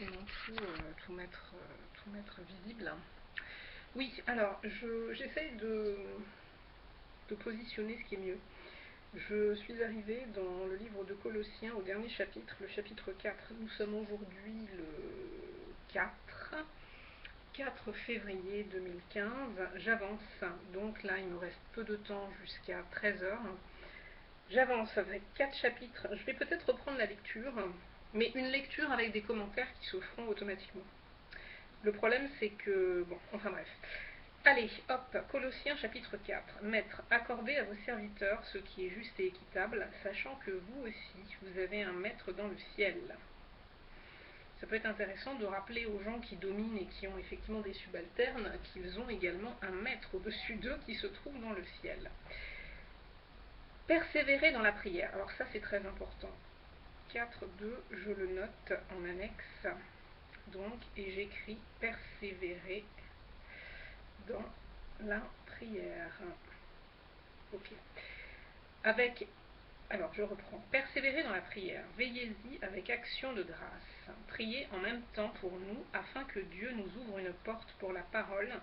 absolument tout mettre visible. Oui, alors j'essaye de positionner ce qui est mieux. Je suis arrivée dans le livre de Colossiens au dernier chapitre, le chapitre 4. Nous sommes aujourd'hui le 4 février 2015. J'avance, donc là il me reste peu de temps jusqu'à 13 h. J'avance avec 4 chapitres. Je vais peut-être reprendre la lecture, mais une lecture avec des commentaires qui se feront automatiquement. Le problème c'est que... bon, enfin bref. Allez, hop, Colossiens chapitre 4. Maître, accordez à vos serviteurs ce qui est juste et équitable, sachant que vous aussi, vous avez un maître dans le ciel. Ça peut être intéressant de rappeler aux gens qui dominent et qui ont effectivement des subalternes qu'ils ont également un maître au-dessus d'eux qui se trouve dans le ciel. Persévérer dans la prière. Alors ça c'est très important. 4.2, je le note en annexe. Donc, et j'écris persévérer dans la prière. Ok. Alors je reprends. Persévérer dans la prière. Veillez-y avec action de grâce. Priez en même temps pour nous, afin que Dieu nous ouvre une porte pour la parole,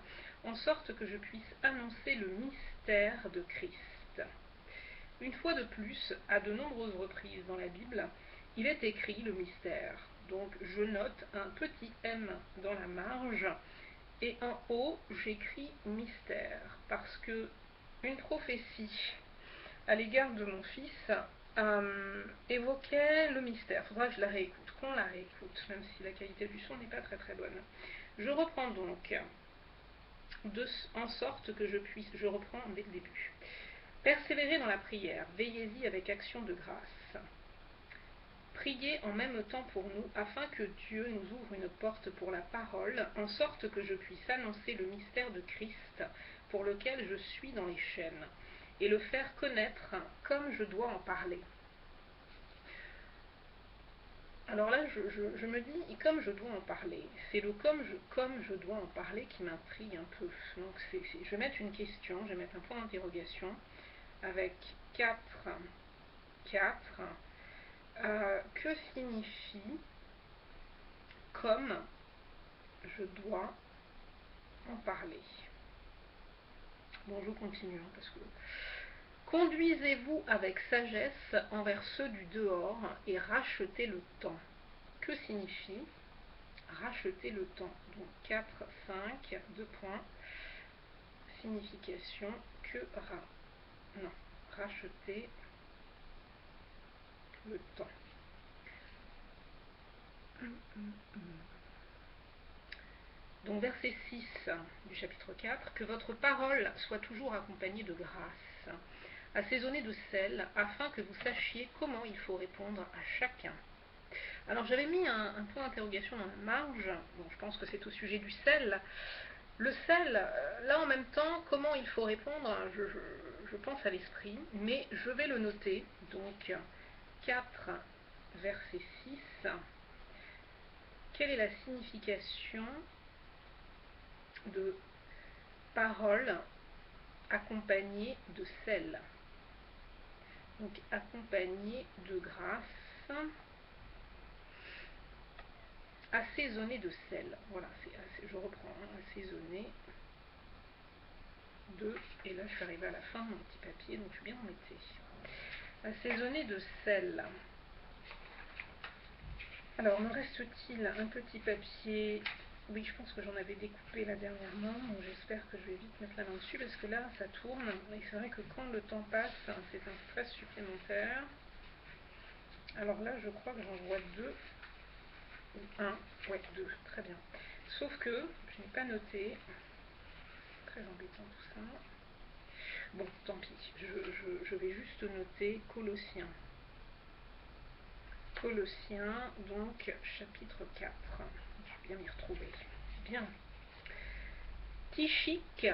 en sorte que je puisse annoncer le mystère de Christ. Une fois de plus, à de nombreuses reprises dans la Bible, il est écrit le mystère. Donc je note un petit m dans la marge et en haut j'écris mystère parce que une prophétie à l'égard de mon fils évoquait le mystère. Il faudra que je la réécoute, qu'on la réécoute, même si la qualité du son n'est pas très très bonne. Je reprends donc en sorte que je reprends dès le début. Persévérez dans la prière, veillez-y avec action de grâce. Priez en même temps pour nous, afin que Dieu nous ouvre une porte pour la parole, en sorte que je puisse annoncer le mystère de Christ, pour lequel je suis dans les chaînes, et le faire connaître comme je dois en parler. Alors là, je me dis, comme je dois en parler, c'est le comme je dois en parler qui m'intrigue un peu. Donc je vais mettre une question, je vais mettre un point d'interrogation, avec 4. Que signifie comme je dois en parler? Bon, je continue, parce que... Conduisez-vous avec sagesse envers ceux du dehors et rachetez le temps. Que signifie racheter le temps? Donc 4, 5, 2 points. Signification racheter le temps. Donc verset 6 du chapitre 4, que votre parole soit toujours accompagnée de grâce, assaisonnée de sel, afin que vous sachiez comment il faut répondre à chacun. Alors j'avais mis un point d'interrogation dans la marge, donc je pense que c'est au sujet du sel. Le sel, là en même temps, comment il faut répondre, je pense à l'esprit, mais je vais le noter. Donc 4, verset 6. Quelle est la signification de parole accompagnée de sel? Donc accompagnée de grâce, assaisonnée de sel. Voilà, je reprends, assaisonnée de, et là je suis arrivée à la fin de mon petit papier, donc je suis bien embêtée. Assaisonnée de sel. Alors, me reste-t-il un petit papier? Oui, je pense que j'en avais découpé là dernièrement, donc j'espère que je vais vite mettre la main dessus, parce que là, ça tourne, et c'est vrai que quand le temps passe, c'est un stress supplémentaire. Alors là, je crois que j'en vois 2, ou 1, ouais, 2, très bien. Sauf que, je n'ai pas noté, très embêtant tout ça. Bon, tant pis, je vais juste noter Colossiens. Colossiens, donc chapitre 4. Je vais bien m'y retrouver. Bien. Tychik,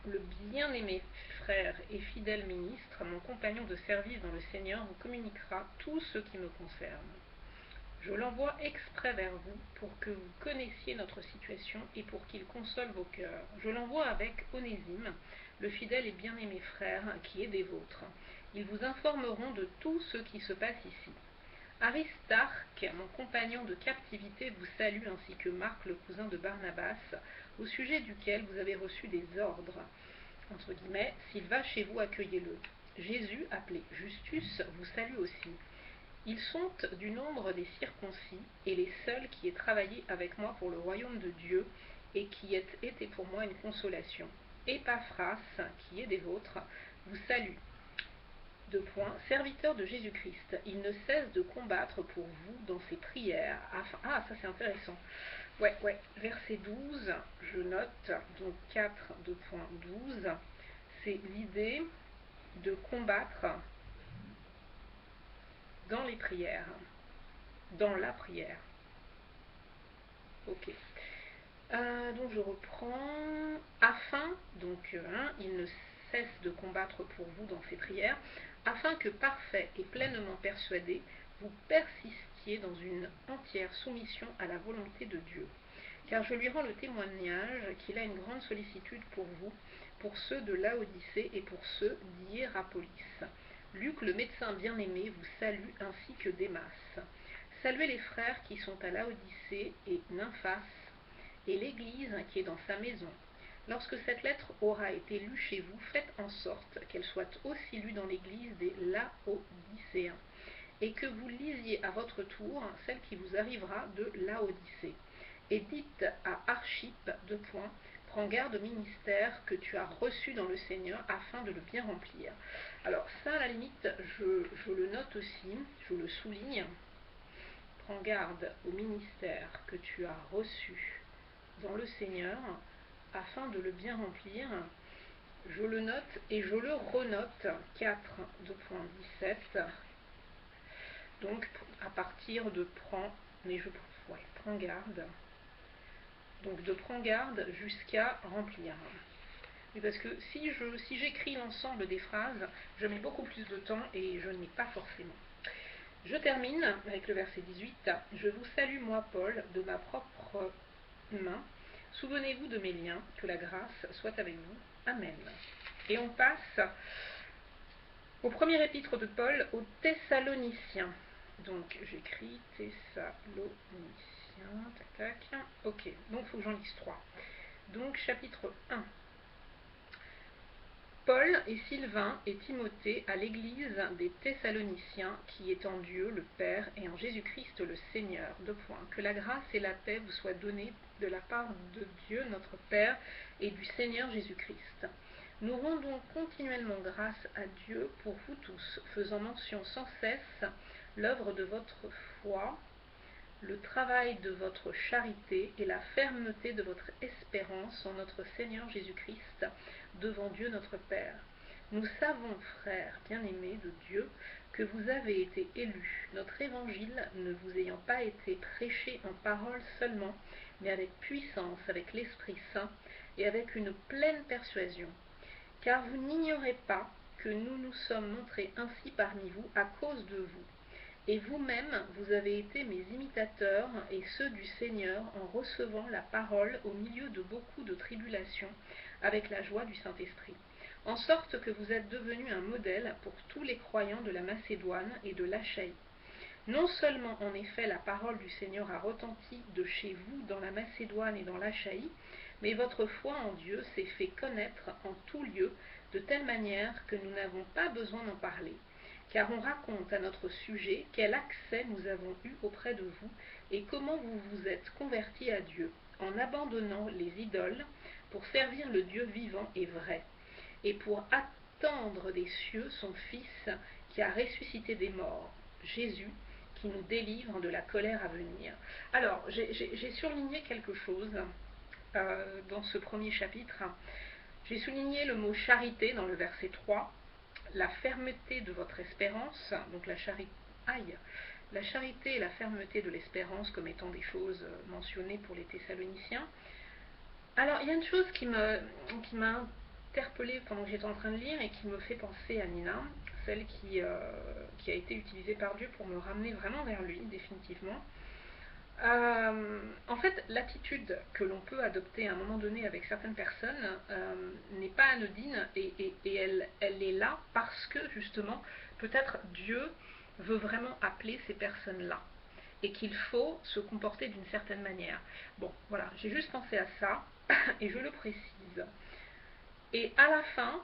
le bien-aimé frère et fidèle ministre, mon compagnon de service dans le Seigneur, vous communiquera tout ce qui me concerne. Je l'envoie exprès vers vous pour que vous connaissiez notre situation et pour qu'il console vos cœurs. Je l'envoie avec Onésime, le fidèle et bien-aimé frère qui est des vôtres. Ils vous informeront de tout ce qui se passe ici. Aristarque, mon compagnon de captivité, vous salue, ainsi que Marc, le cousin de Barnabas, au sujet duquel vous avez reçu des ordres. Entre guillemets, s'il va chez vous, accueillez-le. Jésus, appelé Justus, vous salue aussi. Ils sont du nombre des circoncis et les seuls qui aient travaillé avec moi pour le royaume de Dieu et qui aient été pour moi une consolation. Épaphras, qui est des vôtres, vous salue. Serviteur de Jésus-Christ, il ne cesse de combattre pour vous dans ses prières. Ah, ça c'est intéressant. Ouais, verset 12, je note, donc 4, 2.12, c'est l'idée de combattre dans les prières, dans la prière. Ok. Donc je reprends. Afin, donc il ne cesse de combattre pour vous dans ses prières, afin que parfait et pleinement persuadé, vous persistiez dans une entière soumission à la volonté de Dieu. Car je lui rends le témoignage qu'il a une grande sollicitude pour vous, pour ceux de Laodicée et pour ceux d'Hiérapolis. Luc, le médecin bien-aimé, vous salue, ainsi que Démas. Saluez les frères qui sont à Laodicée et Nymphas, et l'Église qui est dans sa maison. Lorsque cette lettre aura été lue chez vous, faites en sorte qu'elle soit aussi lue dans l'Église des Laodicéens, et que vous lisiez à votre tour celle qui vous arrivera de Laodicée. Et dites à Archippe, prends garde au ministère que tu as reçu dans le Seigneur afin de le bien remplir. Alors ça, à la limite, je le note aussi, je le souligne. Prends garde au ministère que tu as reçu dans le Seigneur afin de le bien remplir. Je le note et je le renote. 4, 2.17. Donc à partir de prends garde. Donc de prends garde jusqu'à remplir. Et parce que si j'écris l'ensemble des phrases, je mets beaucoup plus de temps et je ne mets pas forcément. Je termine avec le verset 18. Je vous salue, moi Paul, de ma propre main. Souvenez-vous de mes liens, que la grâce soit avec vous. Amen. Et on passe au premier épître de Paul aux Thessaloniciens. Donc j'écris Thessaloniciens. Tac, tac. Ok, donc il faut que j'en lise 3. Donc chapitre 1. Paul et Sylvain et Timothée à l'église des Thessaloniciens qui est en Dieu le Père et en Jésus-Christ le Seigneur. Que la grâce et la paix vous soient données de la part de Dieu notre Père et du Seigneur Jésus-Christ. Nous rendons continuellement grâce à Dieu pour vous tous, faisant mention sans cesse l'œuvre de votre foi, le travail de votre charité et la fermeté de votre espérance en notre Seigneur Jésus-Christ devant Dieu notre Père. Nous savons, frères bien-aimés de Dieu, que vous avez été élus, notre évangile ne vous ayant pas été prêché en parole seulement, mais avec puissance, avec l'Esprit Saint et avec une pleine persuasion. Car vous n'ignorez pas que nous nous sommes montrés ainsi parmi vous à cause de vous. Et vous-même, vous avez été mes imitateurs et ceux du Seigneur en recevant la parole au milieu de beaucoup de tribulations avec la joie du Saint-Esprit, en sorte que vous êtes devenus un modèle pour tous les croyants de la Macédoine et de l'Achaïe. Non seulement en effet la parole du Seigneur a retenti de chez vous dans la Macédoine et dans l'Achaïe, mais votre foi en Dieu s'est fait connaître en tout lieu de telle manière que nous n'avons pas besoin d'en parler. Car on raconte à notre sujet quel accès nous avons eu auprès de vous et comment vous vous êtes convertis à Dieu, en abandonnant les idoles pour servir le Dieu vivant et vrai, et pour attendre des cieux son Fils qui a ressuscité des morts, Jésus, qui nous délivre de la colère à venir. Alors, j'ai surligné quelque chose dans ce premier chapitre. J'ai souligné le mot charité dans le verset 3, la fermeté de votre espérance, donc la charité et la fermeté de l'espérance comme étant des choses mentionnées pour les Thessaloniciens. Alors, il y a une chose qui m'a interpellée pendant que j'étais en train de lire et qui me fait penser à Nina, celle qui a été utilisée par Dieu pour me ramener vraiment vers lui, définitivement. En fait, l'attitude que l'on peut adopter à un moment donné avec certaines personnes n'est pas anodine et elle est là parce que justement, peut-être Dieu veut vraiment appeler ces personnes-là et qu'il faut se comporter d'une certaine manière. Bon, voilà, j'ai juste pensé à ça et je le précise. Et à la fin,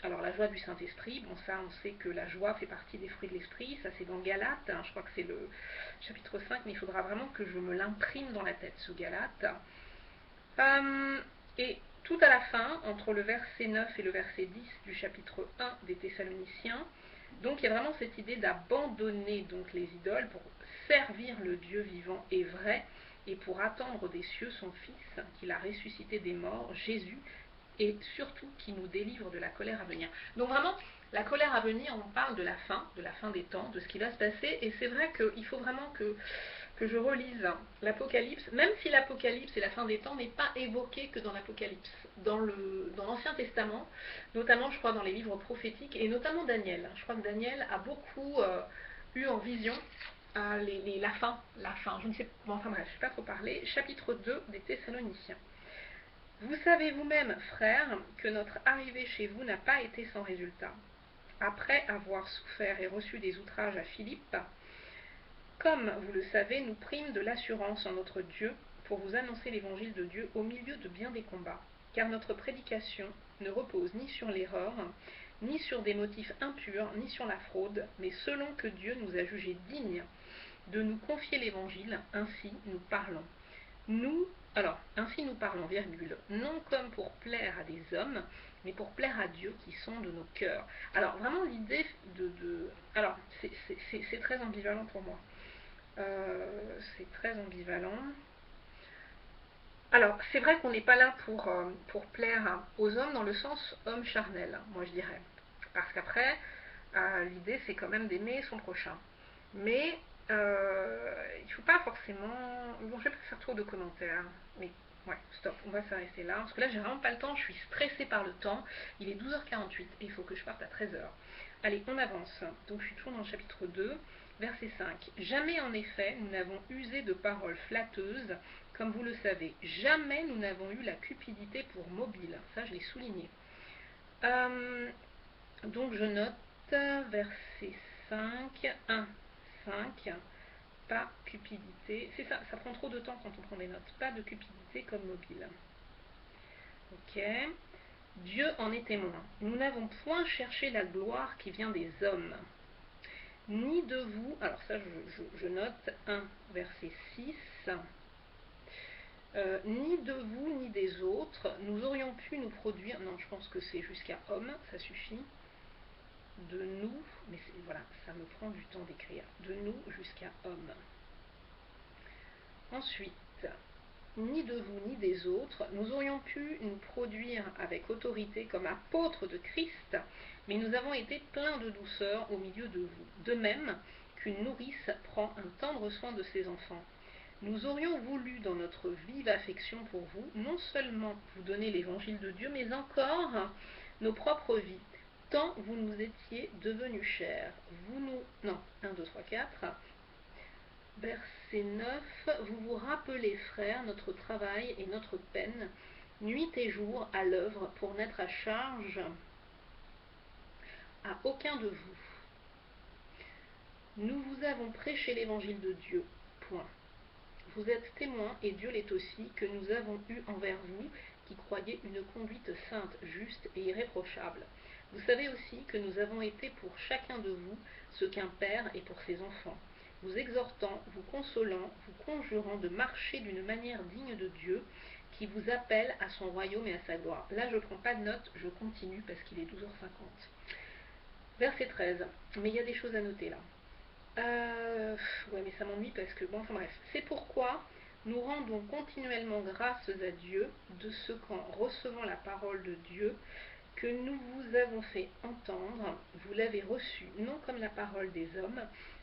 alors la joie du Saint-Esprit, bon ça on sait que la joie fait partie des fruits de l'Esprit, ça c'est dans Galates, hein, je crois que c'est le chapitre 5, mais il faudra vraiment que je me l'imprime dans la tête, ce Galates. Et tout à la fin, entre le verset 9 et le verset 10 du chapitre 1 des Thessaloniciens, donc il y a vraiment cette idée d'abandonner donc les idoles pour servir le Dieu vivant et vrai, et pour attendre des cieux son Fils, qu'il a ressuscité des morts, Jésus, et surtout qui nous délivre de la colère à venir. Donc vraiment, la colère à venir, on parle de la fin des temps, de ce qui va se passer, et c'est vrai qu'il faut vraiment que je relise l'Apocalypse, même si l'Apocalypse et la fin des temps n'est pas évoqué que dans l'Apocalypse, dans l'Ancien Testament, notamment je crois dans les livres prophétiques, et notamment Daniel. Je crois que Daniel a beaucoup eu en vision la fin, je ne sais pas, enfin bref, je ne vais pas trop parler, chapitre 2 des Thessaloniciens. Vous savez vous-même, frères, que notre arrivée chez vous n'a pas été sans résultat. Après avoir souffert et reçu des outrages à Philippe, comme vous le savez, nous prîmes de l'assurance en notre Dieu pour vous annoncer l'évangile de Dieu au milieu de bien des combats, car notre prédication ne repose ni sur l'erreur, ni sur des motifs impurs, ni sur la fraude, mais selon que Dieu nous a jugés dignes de nous confier l'évangile, ainsi nous parlons. Ainsi nous parlons, virgule, non comme pour plaire à des hommes, mais pour plaire à Dieu qui sonde nos cœurs. Alors, vraiment, l'idée alors, c'est très ambivalent pour moi. C'est très ambivalent. Alors, c'est vrai qu'on n'est pas là pour plaire aux hommes dans le sens homme charnel, moi je dirais. Parce qu'après, l'idée c'est quand même d'aimer son prochain. Mais il ne faut pas forcément... Bon, je vais pas faire trop de commentaires, mais ouais, stop, on va s'arrêter là. Parce que là, j'ai vraiment pas le temps, je suis stressée par le temps. Il est 12h48 et il faut que je parte à 13h. Allez, on avance. Donc, je suis toujours dans le chapitre 2, verset 5. Jamais, en effet, nous n'avons usé de paroles flatteuses, comme vous le savez. Jamais nous n'avons eu la cupidité pour mobile. Ça, je l'ai souligné. Donc, je note verset 5, 1. 5, pas cupidité, c'est ça, ça prend trop de temps quand on prend des notes, pas de cupidité comme mobile. Ok, Dieu en est témoin. Nous n'avons point cherché la gloire qui vient des hommes, ni de vous, alors ça je note 1, verset 6, ni de vous ni des autres, nous aurions pu nous produire, non je pense que c'est jusqu'à homme, ça suffit, de nous, mais voilà, ça me prend du temps d'écrire, de nous jusqu'à homme. Ensuite, ni de vous ni des autres, nous aurions pu nous produire avec autorité comme apôtres de Christ, mais nous avons été pleins de douceur au milieu de vous. De même qu'une nourrice prend un tendre soin de ses enfants. Nous aurions voulu, dans notre vive affection pour vous, non seulement vous donner l'évangile de Dieu, mais encore nos propres vies, tant vous nous étiez devenus chers. Non, 1, 2, 3, 4. Verset 9. Vous vous rappelez, frères, notre travail et notre peine, nuit et jour à l'œuvre, pour n'être à charge à aucun de vous. Nous vous avons prêché l'évangile de Dieu. Point. Vous êtes témoins, et Dieu l'est aussi, que nous avons eu envers vous, qui croyez, une conduite sainte, juste et irréprochable. Vous savez aussi que nous avons été pour chacun de vous ce qu'un père est pour ses enfants, vous exhortant, vous consolant, vous conjurant de marcher d'une manière digne de Dieu, qui vous appelle à son royaume et à sa gloire. Là, je ne prends pas de notes, je continue parce qu'il est 12h50. Verset 13. Mais il y a des choses à noter là. Ouais, mais ça m'ennuie parce que, bon, enfin bref. C'est pourquoi nous rendons continuellement grâces à Dieu de ce qu'en recevant la parole de Dieu que nous vous avons fait entendre, vous l'avez reçue non comme la parole des hommes,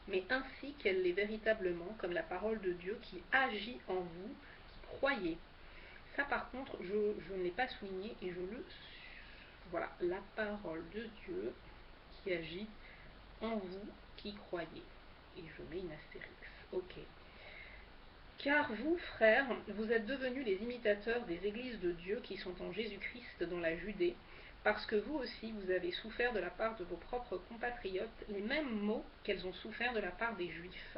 mais ainsi qu'elle l'est véritablement, comme la parole de Dieu qui agit en vous, qui croyez. Ça par contre, je ne l'ai pas souligné et je le... Voilà, la parole de Dieu qui agit en vous qui croyez. Et je mets une astérix. Ok. Car vous, frères, vous êtes devenus les imitateurs des églises de Dieu qui sont en Jésus-Christ dans la Judée, parce que vous aussi, vous avez souffert de la part de vos propres compatriotes les mêmes maux qu'elles ont souffert de la part des Juifs.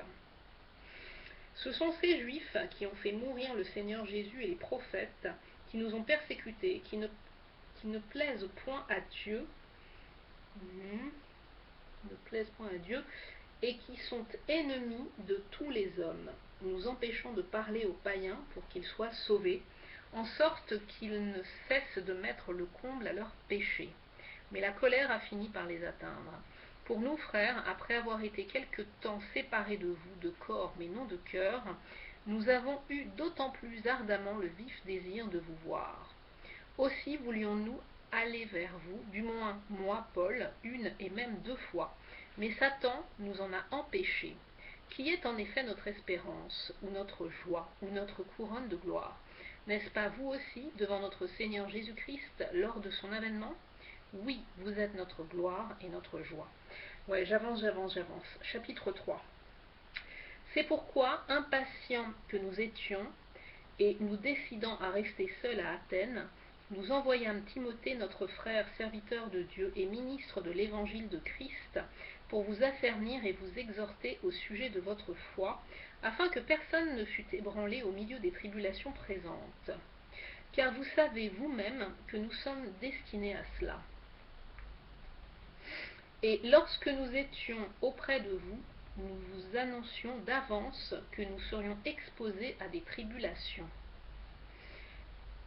Ce sont ces Juifs qui ont fait mourir le Seigneur Jésus et les prophètes, qui nous ont persécutés, qui ne plaisent point à Dieu, et qui sont ennemis de tous les hommes, nous empêchant de parler aux païens pour qu'ils soient sauvés, en sorte qu'ils ne cessent de mettre le comble à leurs péchés. Mais la colère a fini par les atteindre. Pour nous, frères, après avoir été quelque temps séparés de vous, de corps mais non de cœur, nous avons eu d'autant plus ardemment le vif désir de vous voir. Aussi voulions-nous aller vers vous, du moins moi, Paul, une et même 2 fois, mais Satan nous en a empêchés. Qui est en effet notre espérance, ou notre joie, ou notre couronne de gloire? N'est-ce pas vous aussi, devant notre Seigneur Jésus-Christ, lors de son avènement? Oui, vous êtes notre gloire et notre joie. Ouais, j'avance. Chapitre 3. C'est pourquoi, impatients que nous étions, et nous décidant à rester seuls à Athènes, nous envoyâmes Timothée, notre frère, serviteur de Dieu et ministre de l'évangile de Christ, pour vous affermir et vous exhorter au sujet de votre foi, afin que personne ne fût ébranlé au milieu des tribulations présentes. Car vous savez vous-même que nous sommes destinés à cela. Et lorsque nous étions auprès de vous, nous vous annoncions d'avance que nous serions exposés à des tribulations.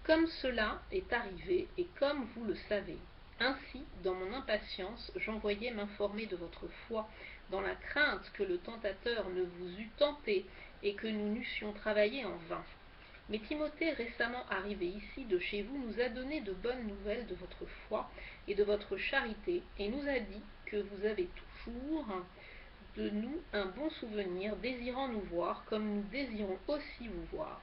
Comme cela est arrivé, et comme vous le savez, ainsi, dans mon impatience, j'envoyais m'informer de votre foi, dans la crainte que le tentateur ne vous eût tenté et que nous n'eussions travaillé en vain. Mais Timothée, récemment arrivé ici de chez vous, nous a donné de bonnes nouvelles de votre foi et de votre charité, et nous a dit que vous avez toujours de nous un bon souvenir, désirant nous voir, comme nous désirons aussi vous voir.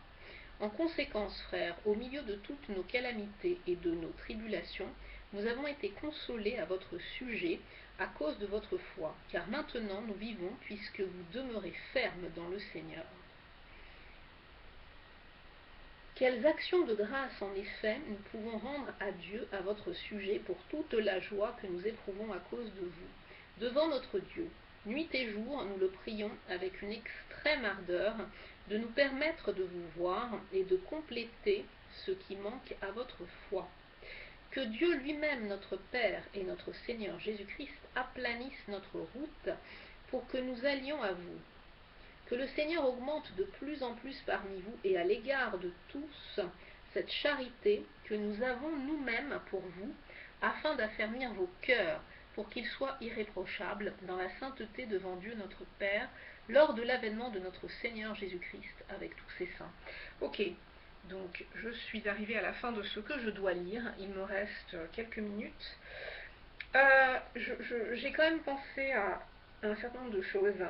En conséquence, frères, au milieu de toutes nos calamités et de nos tribulations, nous avons été consolés à votre sujet à cause de votre foi, car maintenant nous vivons puisque vous demeurez fermes dans le Seigneur. Quelles actions de grâce, en effet, nous pouvons rendre à Dieu à votre sujet pour toute la joie que nous éprouvons à cause de vous, devant notre Dieu. Nuit et jour, nous le prions avec une extrême ardeur de nous permettre de vous voir et de compléter ce qui manque à votre foi. Que Dieu lui-même, notre Père et notre Seigneur Jésus-Christ, aplanisse notre route pour que nous allions à vous. Que le Seigneur augmente de plus en plus parmi vous et à l'égard de tous cette charité que nous avons nous-mêmes pour vous, afin d'affermir vos cœurs, pour qu'ils soient irréprochables dans la sainteté devant Dieu notre Père, lors de l'avènement de notre Seigneur Jésus-Christ avec tous ses saints. Ok, donc je suis arrivée à la fin de ce que je dois lire, il me reste quelques minutes. J'ai quand même pensé à un certain nombre de choses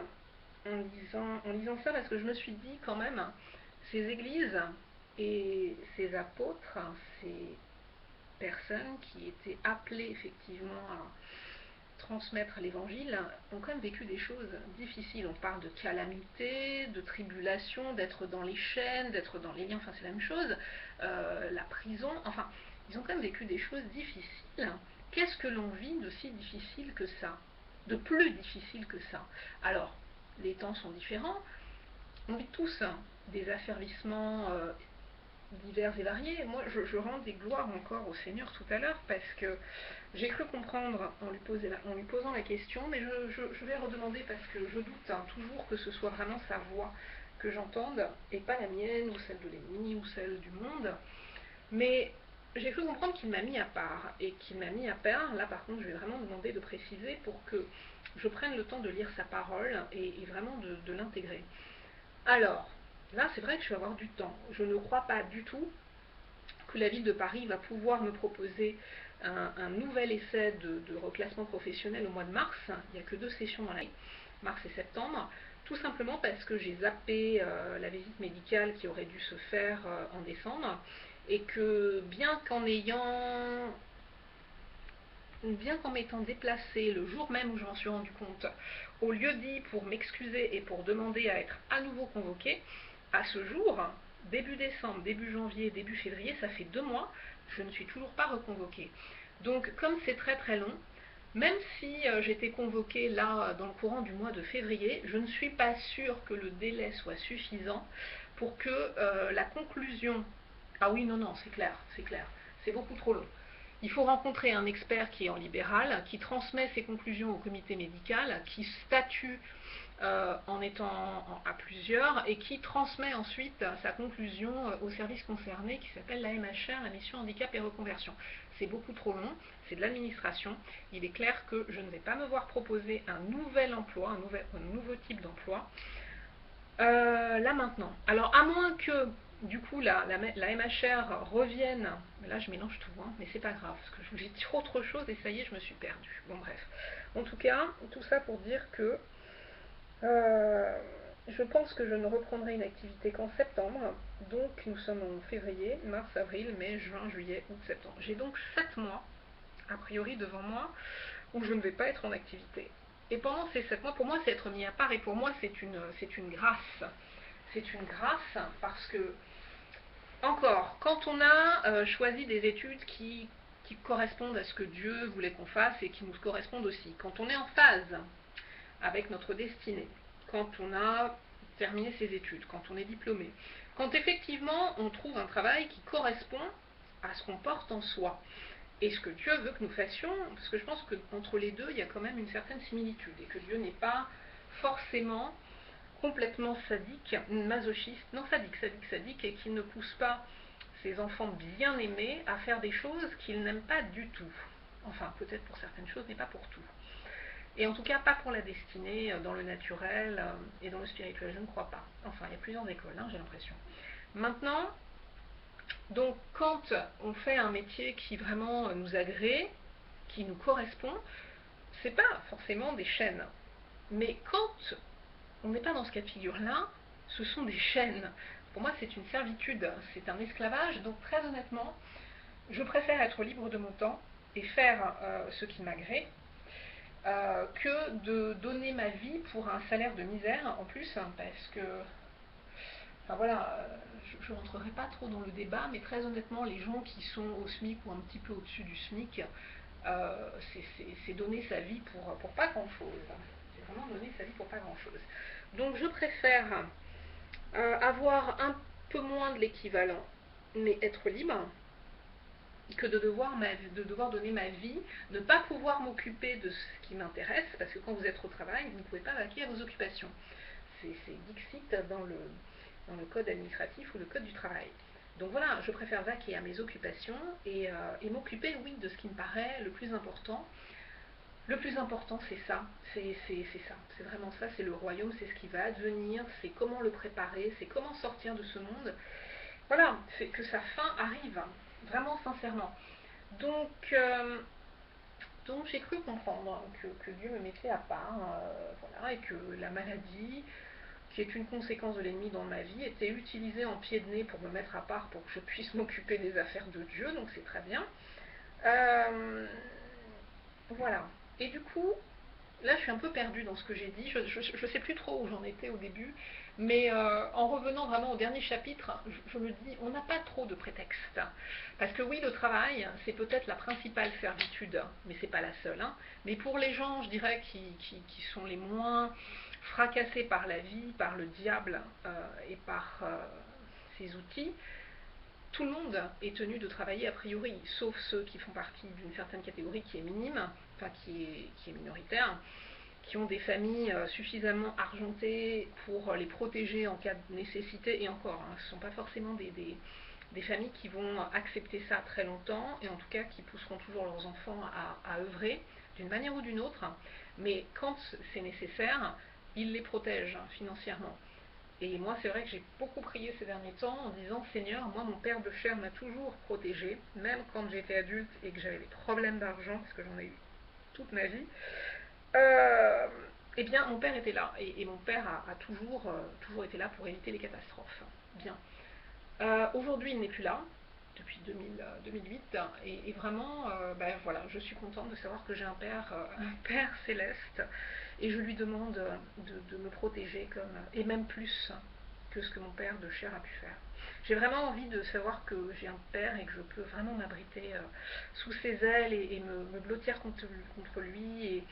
en lisant ça, parce que je me suis dit quand même, ces églises et ces apôtres, ces personnes qui étaient appelées effectivement à transmettre l'évangile, ont quand même vécu des choses difficiles. On parle de calamité, de tribulation, d'être dans les chaînes, d'être dans les liens, enfin c'est la même chose, la prison, enfin ils ont quand même vécu des choses difficiles. Qu'est-ce que l'on vit de si difficile que ça, de plus difficile que ça? Alors, les temps sont différents, on vit tous des affermissements divers et variés. Moi, je rends des gloires encore au Seigneur tout à l'heure, parce que j'ai cru comprendre en lui posant la question, mais je vais redemander, parce que je doute toujours que ce soit vraiment sa voix que j'entende, et pas la mienne, ou celle de l'ennemi, ou celle du monde. Mais j'ai cru comprendre qu'il m'a mis à part, et qu'il m'a mis à part. Là par contre je vais vraiment demander de préciser pour que je prenne le temps de lire sa parole et vraiment de l'intégrer. Alors, là c'est vrai que je vais avoir du temps. Je ne crois pas du tout que la ville de Paris va pouvoir me proposer un nouvel essai de reclassement professionnel au mois de mars. Il n'y a que 2 sessions dans l'année, mars et septembre, tout simplement parce que j'ai zappé la visite médicale qui aurait dû se faire en décembre, et que bien qu'en m'étant déplacée le jour même où je m'en suis rendu compte au lieu-dit pour m'excuser et pour demander à être à nouveau convoquée, à ce jour, début décembre, début janvier, début février, ça fait 2 mois, je ne suis toujours pas reconvoquée. Donc comme c'est très très long, même si j'étais convoquée là dans le courant du mois de février, je ne suis pas sûre que le délai soit suffisant pour que la conclusion... Ah oui, non, non, c'est clair, c'est beaucoup trop long. Il faut rencontrer un expert qui est en libéral, qui transmet ses conclusions au comité médical, qui statue en étant à plusieurs et qui transmet ensuite sa conclusion au service concerné qui s'appelle la MHR, la mission handicap et reconversion. C'est beaucoup trop long, c'est de l'administration. Il est clair que je ne vais pas me voir proposer un nouvel emploi, un nouveau type d'emploi là maintenant. Alors à moins que du coup la MHR revienne, mais là je mélange tout, hein, mais c'est pas grave, parce que je voulais dire autre chose et ça y est, je me suis perdue. Bon bref. En tout cas, tout ça pour dire que je pense que je ne reprendrai une activité qu'en septembre, donc nous sommes en février, mars, avril, mai, juin, juillet, août, septembre. J'ai donc 7 mois, a priori, devant moi, où je ne vais pas être en activité. Et pendant ces 7 mois, pour moi, c'est être mis à part, et pour moi, c'est une grâce. C'est une grâce parce que, encore, quand on a choisi des études qui correspondent à ce que Dieu voulait qu'on fasse et qui nous correspondent aussi, quand on est en phase avec notre destinée, quand on a terminé ses études, quand on est diplômé, quand effectivement on trouve un travail qui correspond à ce qu'on porte en soi et ce que Dieu veut que nous fassions, parce que je pense qu'entre les deux, il y a quand même une certaine similitude et que Dieu n'est pas forcément complètement sadique, masochiste, non sadique, et qu'il ne pousse pas ses enfants bien aimés à faire des choses qu'ils n'aiment pas du tout. Enfin, peut-être pour certaines choses, mais pas pour tout. Et en tout cas, pas pour la destinée, dans le naturel et dans le spirituel, je ne crois pas. Enfin, il y a plusieurs écoles, hein, j'ai l'impression. Maintenant, donc, quand on fait un métier qui vraiment nous agrée, qui nous correspond, c'est pas forcément des chaînes. Mais quand on n'est pas dans ce cas de figure-là, ce sont des chaînes. Pour moi, c'est une servitude, c'est un esclavage. Donc, très honnêtement, je préfère être libre de mon temps et faire ce qui m'agrée, que de donner ma vie pour un salaire de misère en plus, hein, parce que, enfin voilà, je ne rentrerai pas trop dans le débat, mais très honnêtement, les gens qui sont au SMIC ou un petit peu au-dessus du SMIC, c'est donner sa vie pour pas grand-chose. C'est vraiment donner sa vie pour pas grand-chose. Donc je préfère avoir un peu moins de l'équivalent, mais être libre, que de devoir donner ma vie, ne pas pouvoir m'occuper de ce qui m'intéresse, parce que quand vous êtes au travail, vous ne pouvez pas vaquer à vos occupations. C'est Dixit dans le code administratif ou le code du travail. Donc voilà, je préfère vaquer à mes occupations et m'occuper, oui, de ce qui me paraît le plus important. Le plus important, c'est ça, c'est ça, c'est vraiment ça, c'est le royaume, c'est ce qui va advenir, c'est comment le préparer, c'est comment sortir de ce monde. Voilà, c'est que sa fin arrive, vraiment sincèrement. Donc, donc j'ai cru comprendre que Dieu me mettait à part, voilà, et que la maladie, qui est une conséquence de l'ennemi dans ma vie, était utilisée en pied de nez pour me mettre à part, pour que je puisse m'occuper des affaires de Dieu, donc c'est très bien. Voilà. Et du coup, là je suis un peu perdue dans ce que j'ai dit, je ne sais plus trop où j'en étais au début, mais en revenant vraiment au dernier chapitre, je me dis, on n'a pas trop de prétexte. Parce que oui, le travail, c'est peut-être la principale servitude, mais c'est pas la seule. Hein. Mais pour les gens, je dirais, qui sont les moins fracassés par la vie, par le diable et par ses outils, tout le monde est tenu de travailler a priori, sauf ceux qui font partie d'une certaine catégorie qui est minime, enfin qui est minoritaire, qui ont des familles suffisamment argentées pour les protéger en cas de nécessité, et encore, hein, ce ne sont pas forcément des familles qui vont accepter ça très longtemps, et en tout cas qui pousseront toujours leurs enfants à œuvrer d'une manière ou d'une autre, mais quand c'est nécessaire, ils les protègent financièrement. Et moi, c'est vrai que j'ai beaucoup prié ces derniers temps en disant, Seigneur, moi, mon père de chair m'a toujours protégée, même quand j'étais adulte et que j'avais des problèmes d'argent, parce que j'en ai eu toute ma vie. Eh bien, mon père était là, et mon père a toujours été là pour éviter les catastrophes. Bien. Aujourd'hui, il n'est plus là, depuis 2008, et vraiment, ben, voilà, je suis contente de savoir que j'ai un père céleste, et je lui demande de me protéger, et même plus. que ce que mon père de chair a pu faire. J'ai vraiment envie de savoir que j'ai un père et que je peux vraiment m'abriter sous ses ailes et me blottir contre lui. Et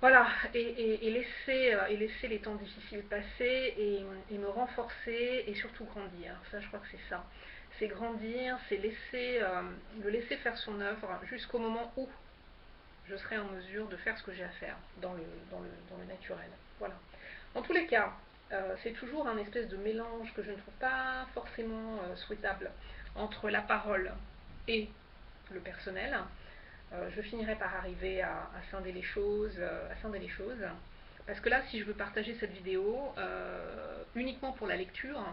voilà, et laisser les temps difficiles passer et me renforcer et surtout grandir. Ça, je crois que c'est ça. C'est grandir, c'est le laisser faire son œuvre jusqu'au moment où je serai en mesure de faire ce que j'ai à faire dans le naturel. Voilà. En tous les cas, c'est toujours un espèce de mélange que je ne trouve pas forcément souhaitable entre la parole et le personnel. Je finirai par arriver à scinder les choses, parce que là, si je veux partager cette vidéo uniquement pour la lecture,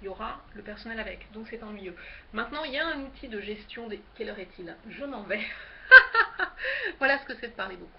il y aura le personnel avec, donc c'est ennuyeux. Maintenant, il y a un outil de gestion des... Quelle heure est-il? Je m'en vais. Voilà ce que c'est de parler beaucoup.